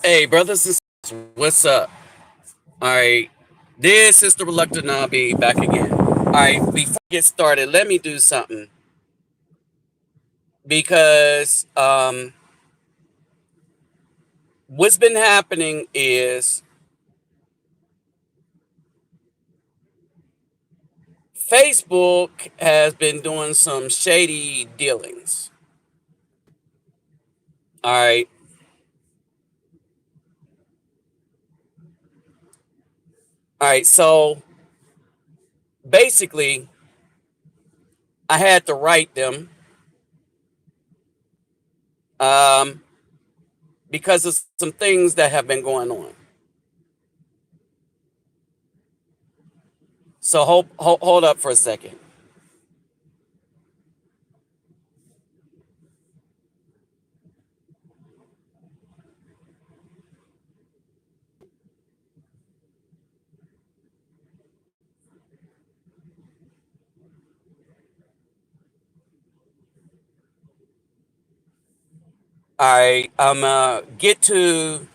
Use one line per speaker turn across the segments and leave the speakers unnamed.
Hey, brothers and sisters, what's up? All right, this is the Reluctant Nabi back again. All right, before we get started, let me do something because what's been happening is Facebook has been doing some shady dealings. All right, all right. So basically, I had to write them um, because of some things that have been going on. So hold up for a second. All right, I'm gonna get to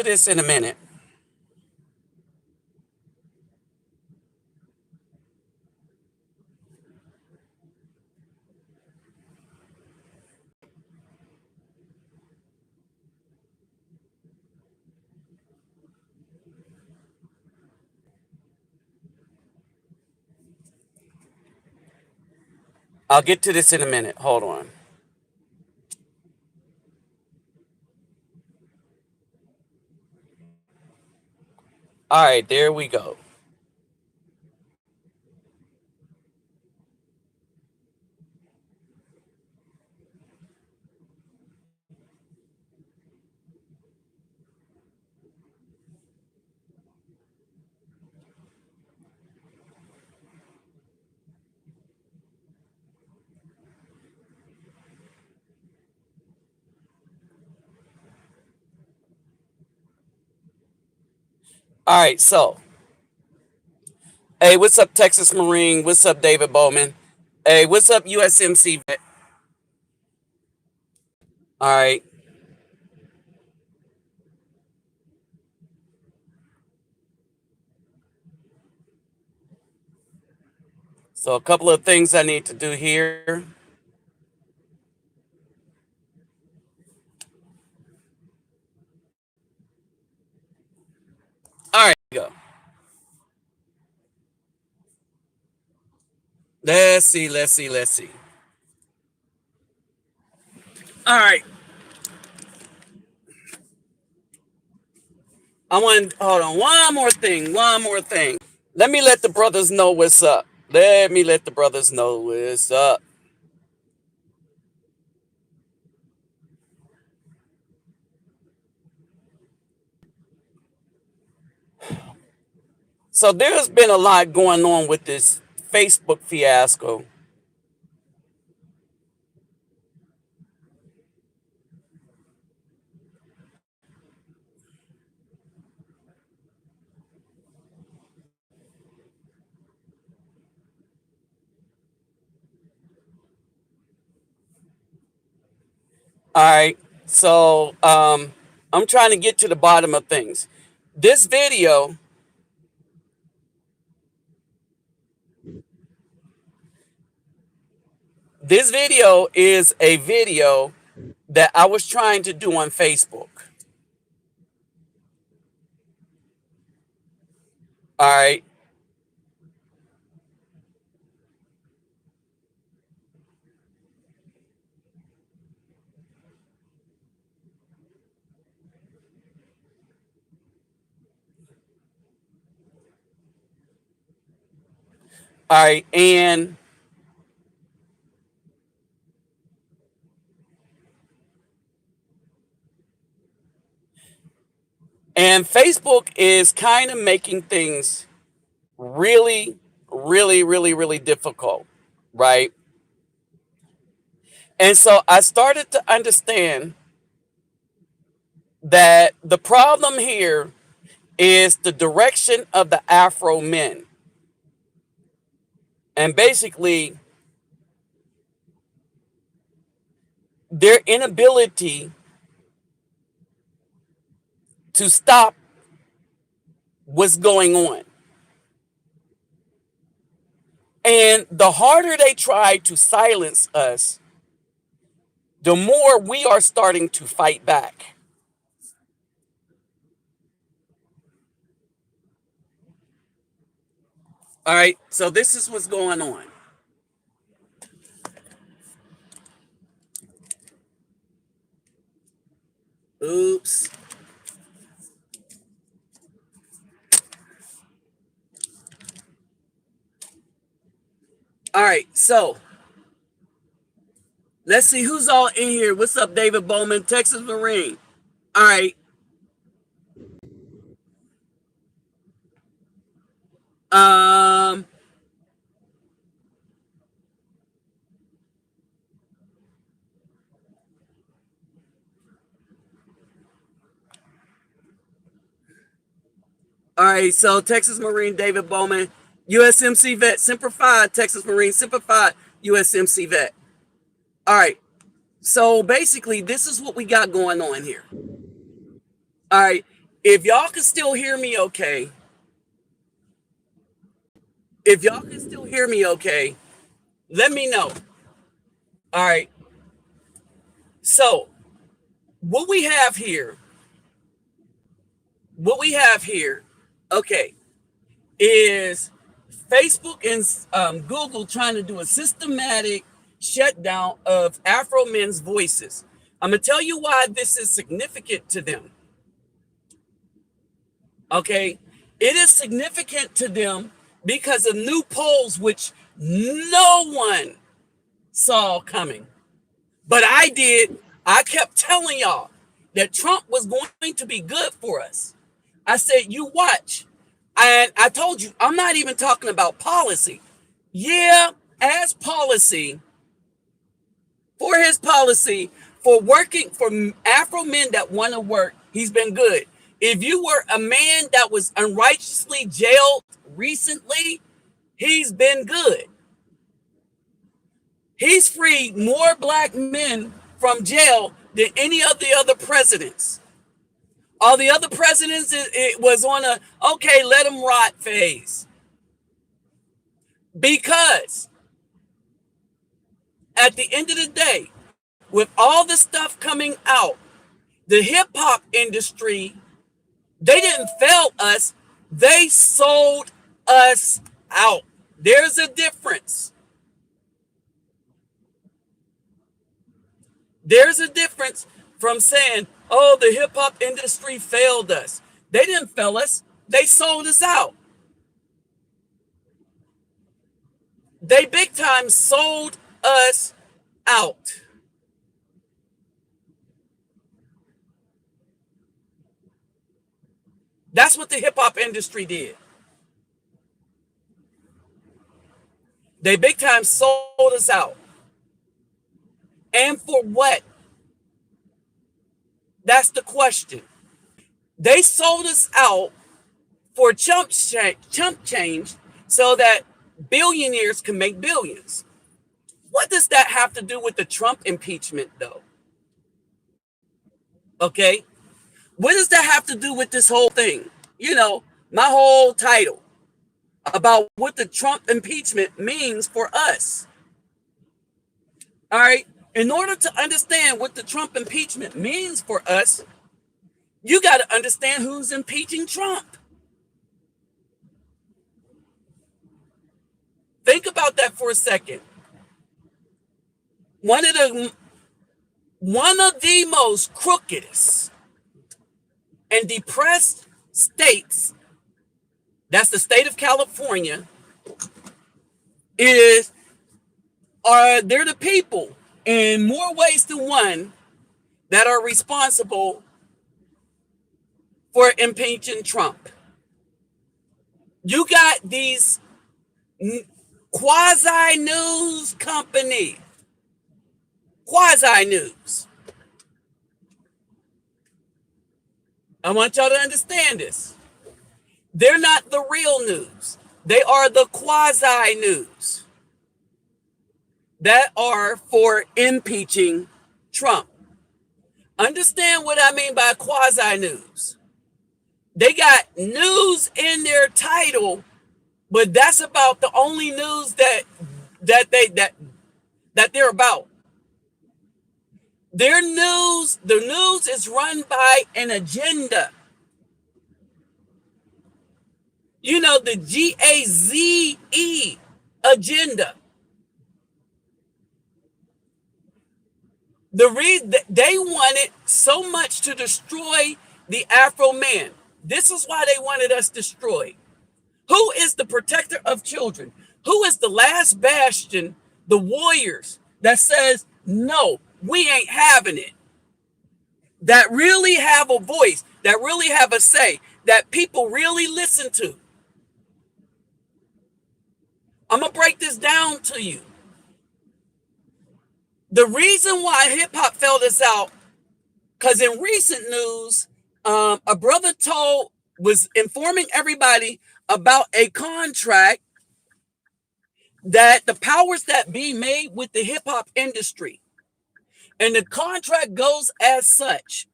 this in a minute. I'll get to this in a minute. Hold on. All right, there we go. All right, so hey, what's up, Texas Marine? What's up, David Bowman? Hey, what's up, USMC vet? All right, so a couple of things I need to do here. All right, go. Let's see. All right, I want hold on. One more thing. Let me let the brothers know what's up. Let me let the brothers know what's up. So there's been a lot going on with this Facebook fiasco. All right. So I'm trying to get to the bottom of things. This video, this video is a video that I was trying to do on Facebook. All right. All right. And Facebook is kind of making things really difficult, right? And so I started to understand that the problem here is the direction of the Afro Men. And basically, their inability to stop what's going on. And the harder they try to silence us, the more we are starting to fight back. All right, so this is what's going on. Oops. All right, so let's see who's all in here. What's up, David Bowman, Texas Marine? All right. Um. All right. So Texas Marine, David Bowman, USMC vet, Semper Fi, Texas Marine, Semper Fi, USMC vet. All right. So basically, this is what we got going on here. All right. If y'all can still hear me, okay. If y'all can still hear me, okay, let me know. All right. So what we have here, okay, is Facebook and Google trying to do a systematic shutdown of Afro Men's voices. I'm gonna tell you why this is significant to them. Okay, it is significant to them because of new polls which no one saw coming. But I did. I kept telling y'all that Trump was going to be good for us. I said, you watch. And I told you, I'm not even talking about policy. Yeah, as policy, for his policy, for working for Afro men that want to work, he's been good. If you were a man that was unrighteously jailed recently, he's been good. He's freed more black men from jail than any of the other presidents. All the other presidents, it was on a, okay, let them rot phase. Because at the end of the day, with all the stuff coming out, the hip hop industry, they didn't fail us. They sold us out. There's a difference. There's a difference from saying, oh, the hip hop industry failed us. They didn't fail us. They sold us out. They big time sold us out. That's what the hip hop industry did. They big time sold us out. And for what? That's the question. They sold us out for chump change so that billionaires can make billions. What does that have to do with the Trump impeachment, though? Okay. What does that have to do with this whole thing? You know, my whole title about what the Trump impeachment means for us. All right. In order to understand what the Trump impeachment means for us, you got to understand who's impeaching Trump. Think about that for a second. One of the most crookedest and depressed states, that's the state of California, they're the people in more ways than one that are responsible for impeaching Trump. You got these quasi-news company, quasi-news. I want y'all to understand this. They're not the real news. They are the quasi-news that are for impeaching Trump. Understand what I mean by quasi-news. They got news in their title, but that's about the only news that they're about. Their news, the news is run by an agenda. You know, the GAZE agenda. The reason they wanted so much to destroy the Afro Man. This is why they wanted us destroyed. Who is the protector of children? Who is the last bastion, the warriors that says, no, we ain't having it? That really have a voice, that really have a say, that people really listen to. I'm going to break this down to you. The reason why hip hop fell this out, because in recent news, a brother was informing everybody about a contract that the powers that be made with the hip hop industry. And the contract goes as such.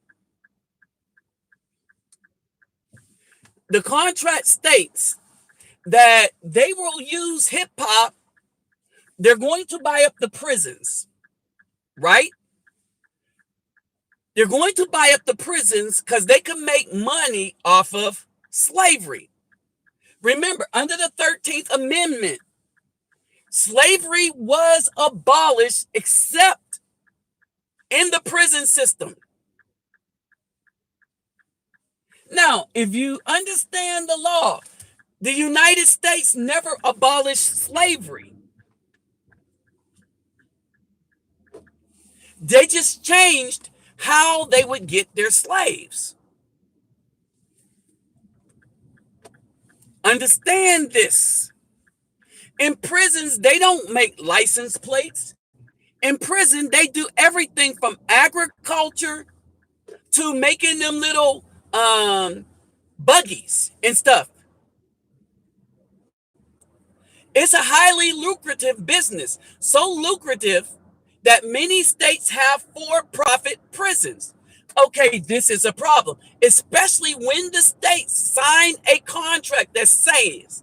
The contract states that they will use hip hop. They're going to buy up the prisons, right? They're going to buy up the prisons because they can make money off of slavery. Remember, under the 13th Amendment, slavery was abolished except in the prison system. Now, if you understand the law, the United States never abolished slavery. They just changed how they would get their slaves. Understand this. In prisons, they don't make license plates. In prison, they do everything from agriculture to making them little buggies and stuff. It's a highly lucrative business, so lucrative that many states have for-profit prisons. Okay, this is a problem, especially when the states sign a contract that says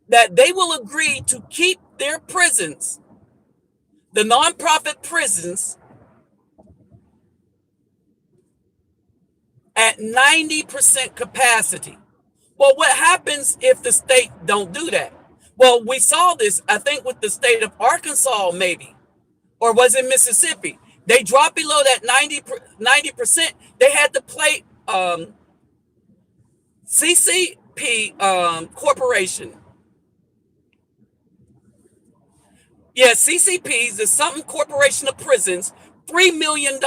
that they will agree to keep their prisons, the nonprofit prisons, at 90% capacity. Well, what happens if the state don't do that? Well, we saw this, I think, with the state of Arkansas, maybe, or was it Mississippi? They dropped below that 90%. They had to play CCP corporation. Yeah, CCPs is something corporation of prisons, $3 million.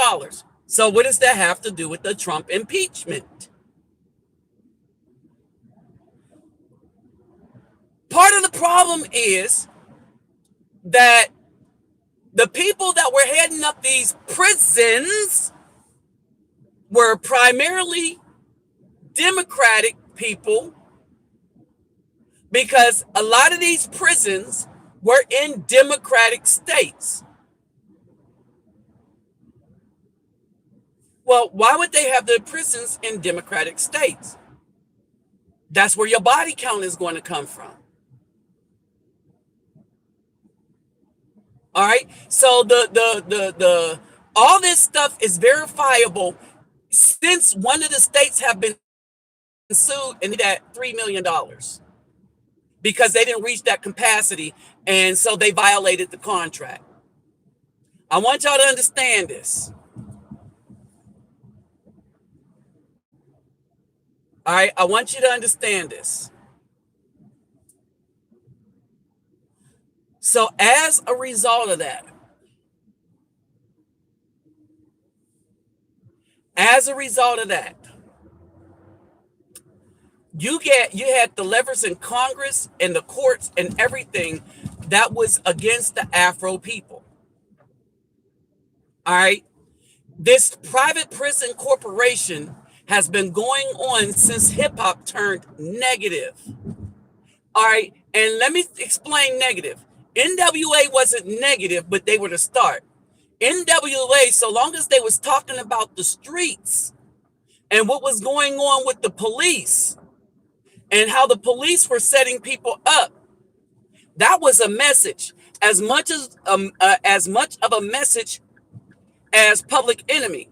So what does that have to do with the Trump impeachment? Part of the problem is that the people that were heading up these prisons were primarily Democratic people, because a lot of these prisons were in Democratic states. Well, why would they have the prisons in Democratic states? That's where your body count is going to come from. All right. So the all this stuff is verifiable since one of the states have been sued and that $3 million because they didn't reach that capacity, and so they violated the contract. I want y'all to understand this. All right, I want you to understand this. So as a result of that, you had the levers in Congress and the courts and everything that was against the Afro people. All right. This private prison corporation has been going on since hip hop turned negative. All right. And let me explain negative. NWA wasn't negative, but they were the start. NWA, so long as they was talking about the streets and what was going on with the police and how the police were setting people up. That was a message, as much of a message as Public Enemy.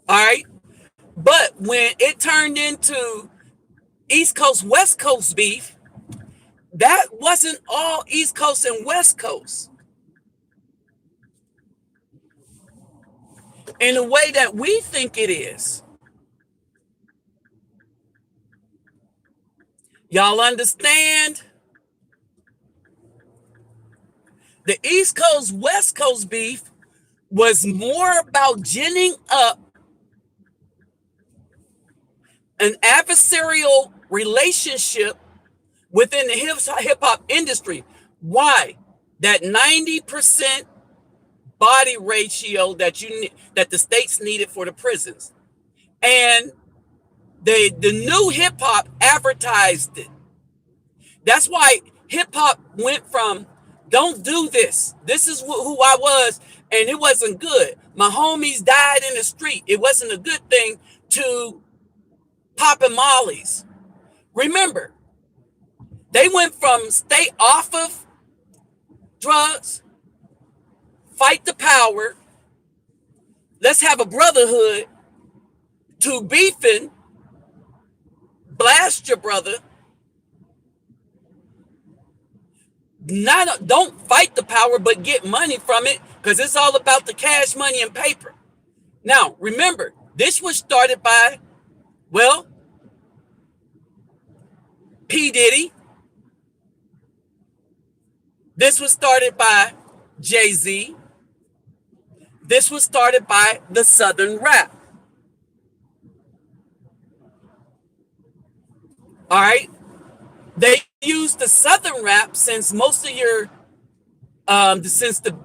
All right, but when it turned into East Coast West Coast beef, that wasn't all East Coast and West Coast in a way that we think it is. Y'all understand? The East Coast West Coast beef was more about ginning up an adversarial relationship within the hip hop industry. Why? That 90% body ratio that the states needed for the prisons. And the new hip hop advertised it. That's why hip hop went from don't do this. This is who I was, and it wasn't good. My homies died in the street. It wasn't a good thing to popping mollies. Remember, they went from stay off of drugs, fight the power, let's have a brotherhood, to beefing, blast your brother. Don't fight the power, but get money from it, because it's all about the cash, money, and paper. Now, remember, this was started by, well, P. Diddy. This was started by Jay-Z. This was started by the Southern rap. All right. They use the Southern rap since most of your, since the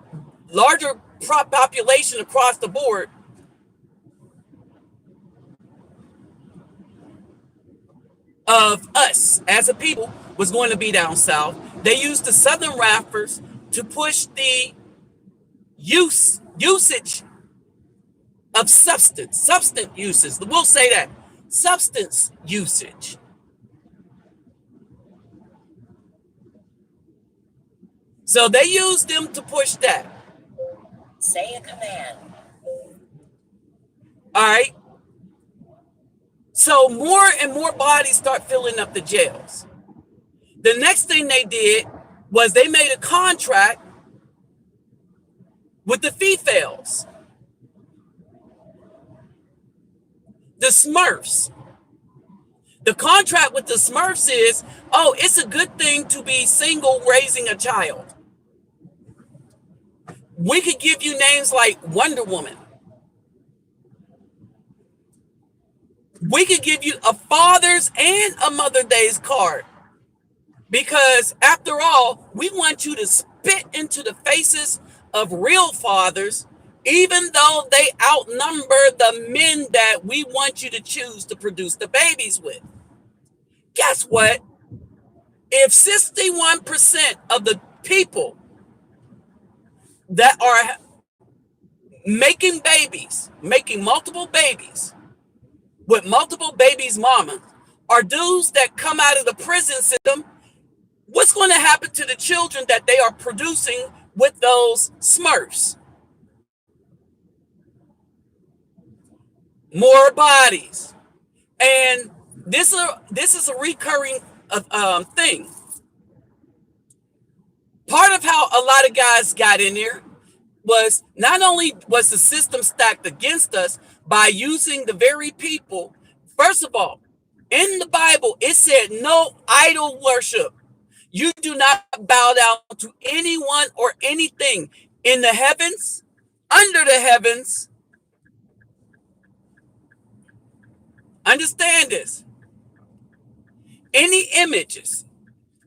larger population across the board of us as a people was going to be down south. They used the Southern rappers to push the usage of substance uses. We'll say that substance usage. So they used them to push that.
Say a command.
All right. So more and more bodies start filling up the jails. The next thing they did was they made a contract with the females, the Smurfs. The contract with the Smurfs is, oh, it's a good thing to be single raising a child. We could give you names like Wonder Woman. We could give you a Father's and a Mother's Day card. Because after all, we want you to spit into the faces of real fathers, even though they outnumber the men that we want you to choose to produce the babies with. Guess what? If 61% of the people that are making babies, making multiple babies with multiple babies' mama, are dudes that come out of the prison system, what's going to happen to the children that they are producing with those Smurfs? More bodies. And this is a recurring thing. Part of how a lot of guys got in there was not only was the system stacked against us by using the very people. First of all, in the Bible, it said no idol worship. You do not bow down to anyone or anything in the heavens, under the heavens. Understand this. Any images.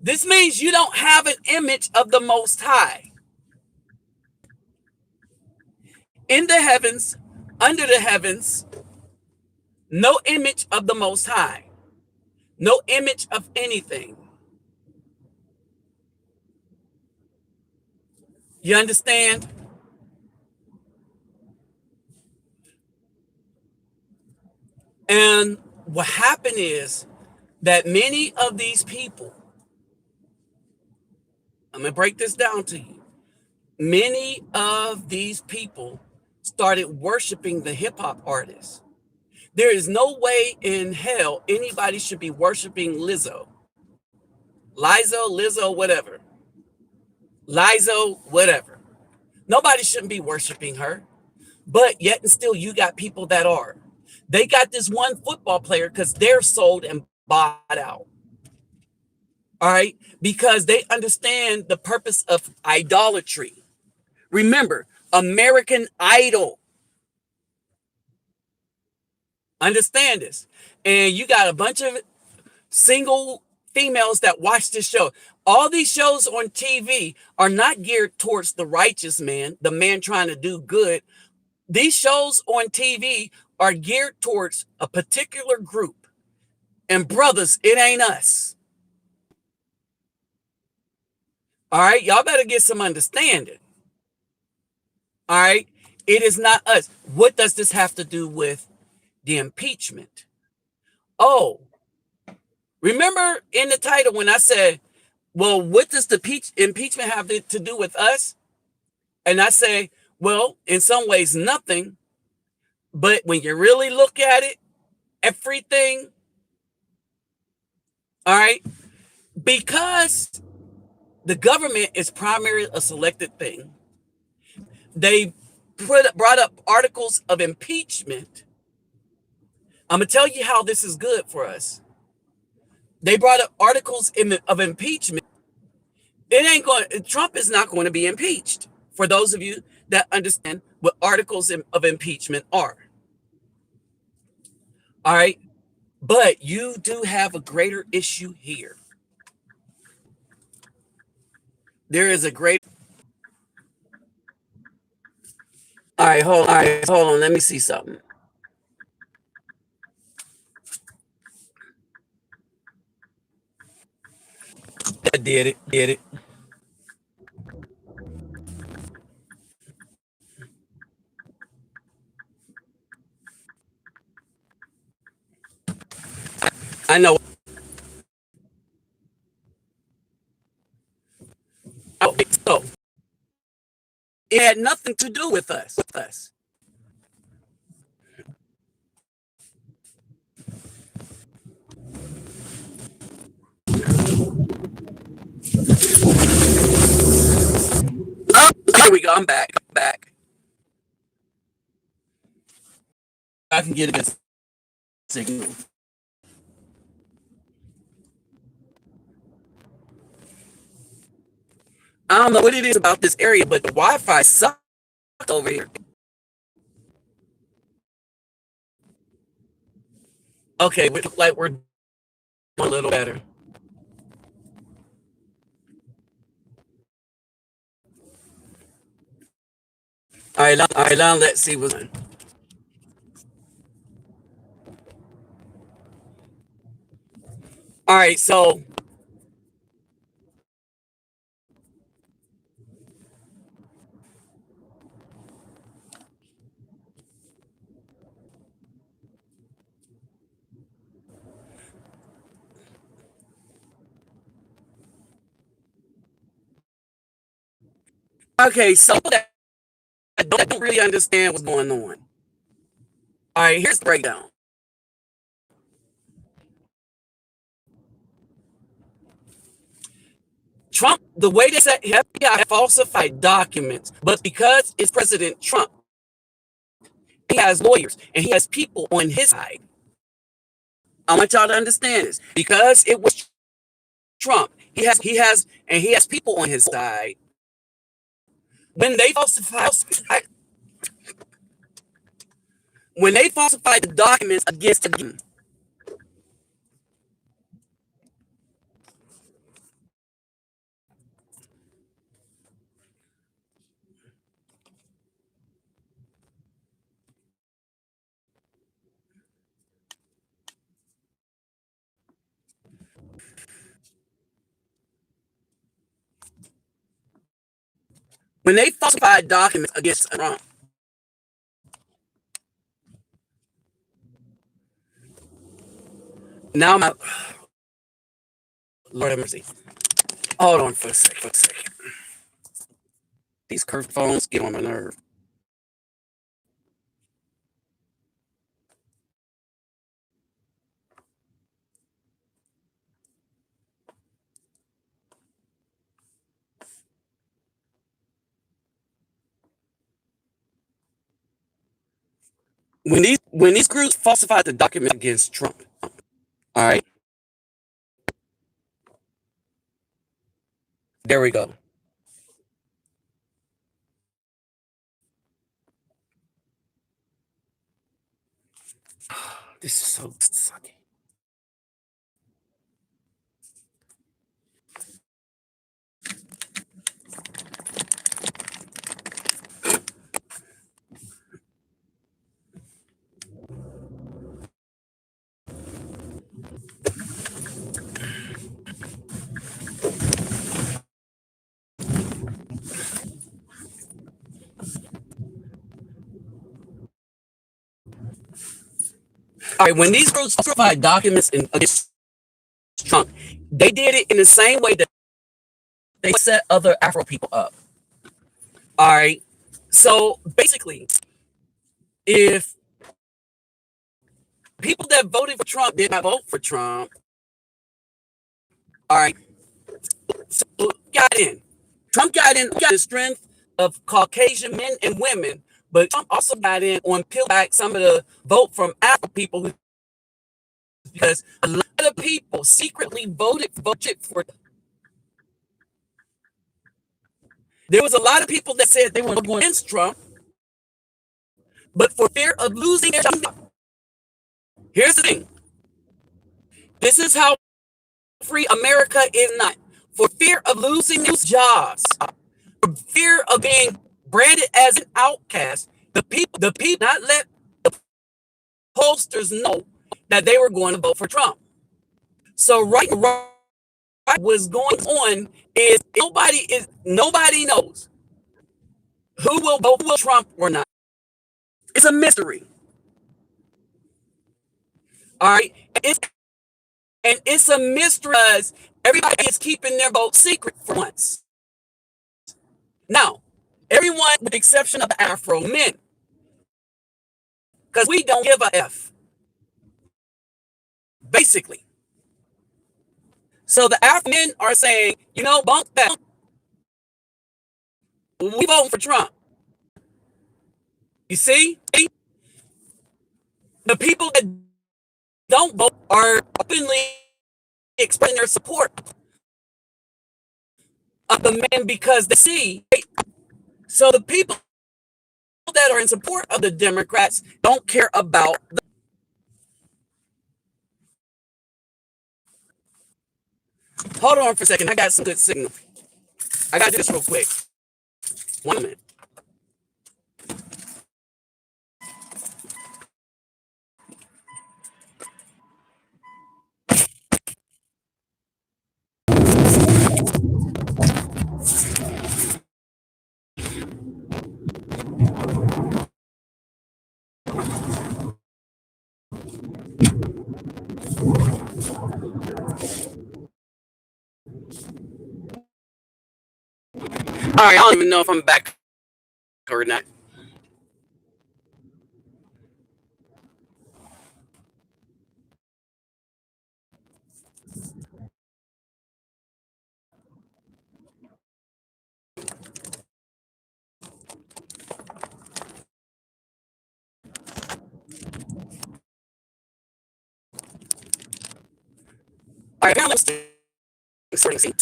This means you don't have an image of the Most High. In the heavens, under the heavens, no image of the Most High. No image of anything. You understand? And what happened is that many of these people, I'm going to break this down to you. Many of these people started worshiping the hip hop artists. There is no way in hell anybody should be worshiping Lizzo, whatever. Lizzo, whatever. Nobody shouldn't be worshiping her. But yet and still, you got people that are. They got this one football player because they're sold and bought out. All right. Because they understand the purpose of idolatry. Remember, American Idol. Understand this. And you got a bunch of single females that watch this show. All these shows on TV are not geared towards the righteous man, the man trying to do good. These shows on TV are geared towards a particular group. And brothers, it ain't us. All right. Y'all better get some understanding. All right. It is not us. What does this have to do with the impeachment? Oh, remember in the title when I said, well, what does the impeachment have to do with us? And I say, well, in some ways, nothing. But when you really look at it, everything, all right, because the government is primarily a selected thing, they brought up articles of impeachment. I'm going to tell you how this is good for us. They brought up articles of impeachment. Trump is not going to be impeached. For those of you that understand what articles of impeachment are. All right. But you do have a greater issue here. There is a great. All right, hold on. Let me see something. That did it. I know. So it had nothing to do with us. Oh, here we go. I'm back. I can get a good signal. I don't know what it is about this area, but the Wi-Fi sucks over here. Okay, we look like we're doing a little better. All right, now let's see what's on. All right, so I don't really understand what's going on. All right, here's the breakdown. Trump, the way they said FBI falsified documents, but because it's President Trump, he has lawyers and he has people on his side. I want y'all to understand this. Because it was Trump, he has people on his side. When they falsified the documents against him, when they falsified documents against Trump, now I'm out. Lord have mercy. Hold on for a second. These curved phones get on my nerve. When these groups falsified the document against Trump, all right, there we go. This is so sucky. All right, when these groups falsified documents against Trump, they did it in the same way that they set other Afro people up. All right, so basically, if people that voted for Trump did not vote for Trump, all right, so got in. Trump got the strength of Caucasian men and women, but Trump also got in on peel back some of the vote from Afro people because a lot of people secretly voted for. There was a lot of people that said they were going against Trump, but for fear of losing their job. Here's the thing. This is how free America is not. For fear of losing those jobs, for fear of being branded as an outcast, the people not let the pollsters know that they were going to vote for Trump. So right what's going on is nobody knows who will vote for Trump or not. It's a mystery. All right. It's a mystery because everybody is keeping their vote secret for once. Now, everyone with the exception of the Afro Men, because we don't give a F, basically. So the Afro Men are saying, bunk that. We voting for Trump. You see? The people that don't vote are openly expressing their support of the men because they see. So the people that are in support of the Democrats don't care about. Hold on for a second. I got some good signal. I got to do this real quick. 1 minute. All right, I don't even know if I'm back or not. All right, now let's starting to see.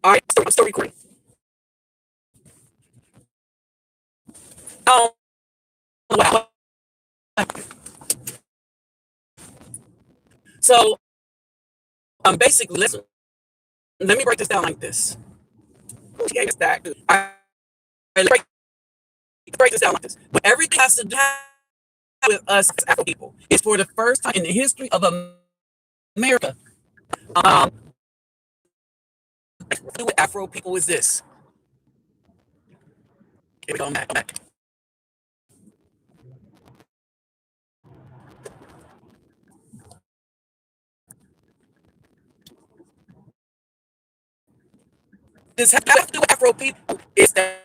All right, I'm still recording. Oh, wow. So, basically, listen. Let me break this down like this. Who gave us that? All right, break this down like this. But everything has to do with us as Afro people. It's for the first time in the history of America. Um, with Afro people is this. Here we go. I'm back. this has to do with Afro people is that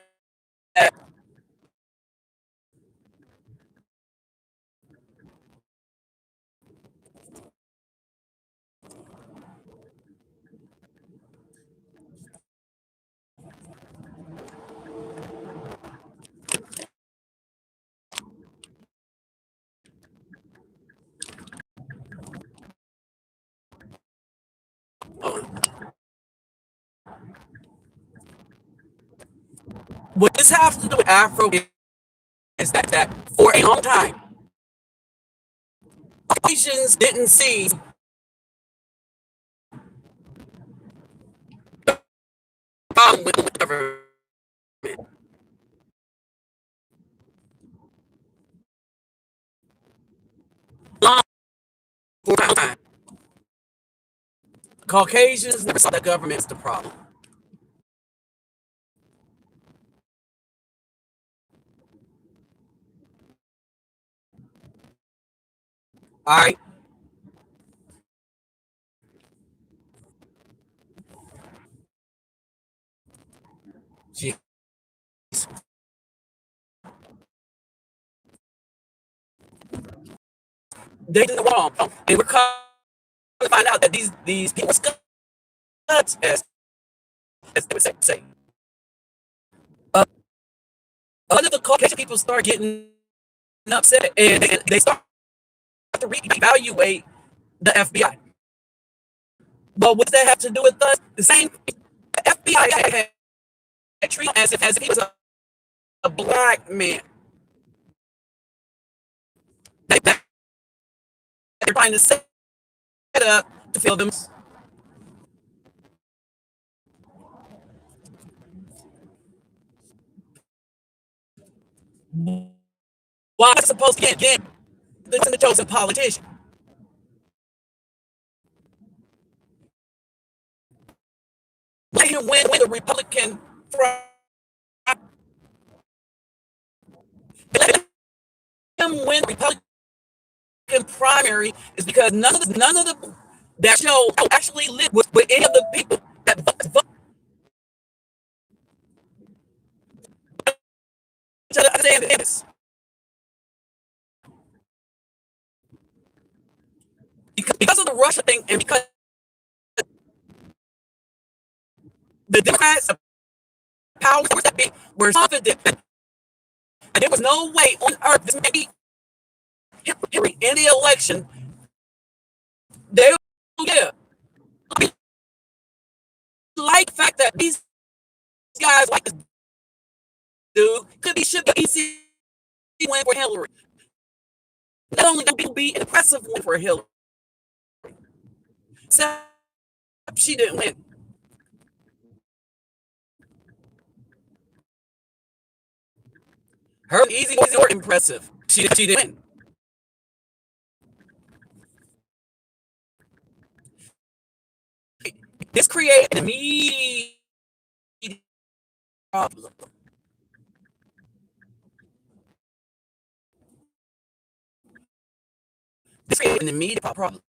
what this has to do with Afro is that for a long time, Asians didn't see the problem with the government. Long for a long time, Caucasians never saw the government as the problem. All right, jeez. They did the wrong, and we're coming to find out that these people as they would say. Uh, other the Caucasian people start getting upset, and they start to reevaluate the FBI. But what does that have to do with us? The same. The FBI had treated him as if he was a black man. They're trying to set up to feel them. Why am I supposed to get the chosen politician? Let him win the Republican front. Let him win the Republican primary is because none of the that show actually live with any of the people that vote to understand this. Because of the Russia thing and because the Democrats, the powers that be, were confident that there was no way on earth this may be Hillary in the election. They yeah, like the fact that these guys like this dude could be should be easy win for Hillary. Not only would it be an impressive win for Hillary, except she didn't win. Her easy or impressive. She didn't win. This created an immediate problem. This created an immediate problem.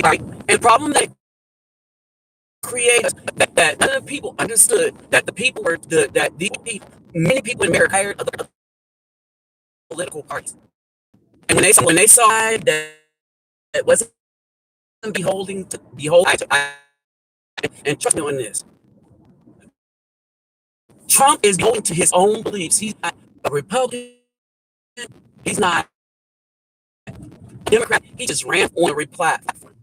Right? And problem that created that none of the people understood that the people were that the people, many people in America hired other political parties. And when they saw that it wasn't beholding to behold and trust me on this. Trump is going to his own beliefs. He's not a Republican. He's not a Democrat. He just ran on a platform.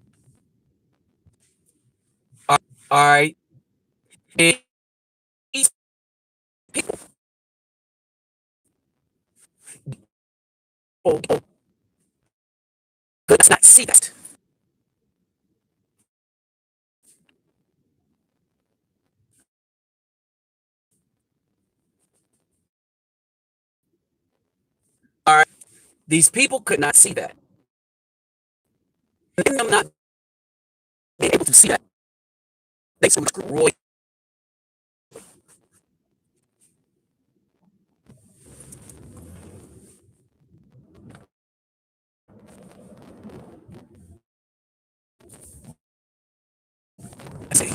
All right. And these people could not see that. All right. These people could not see that. And them not being able to see that, they so much Roy. I say,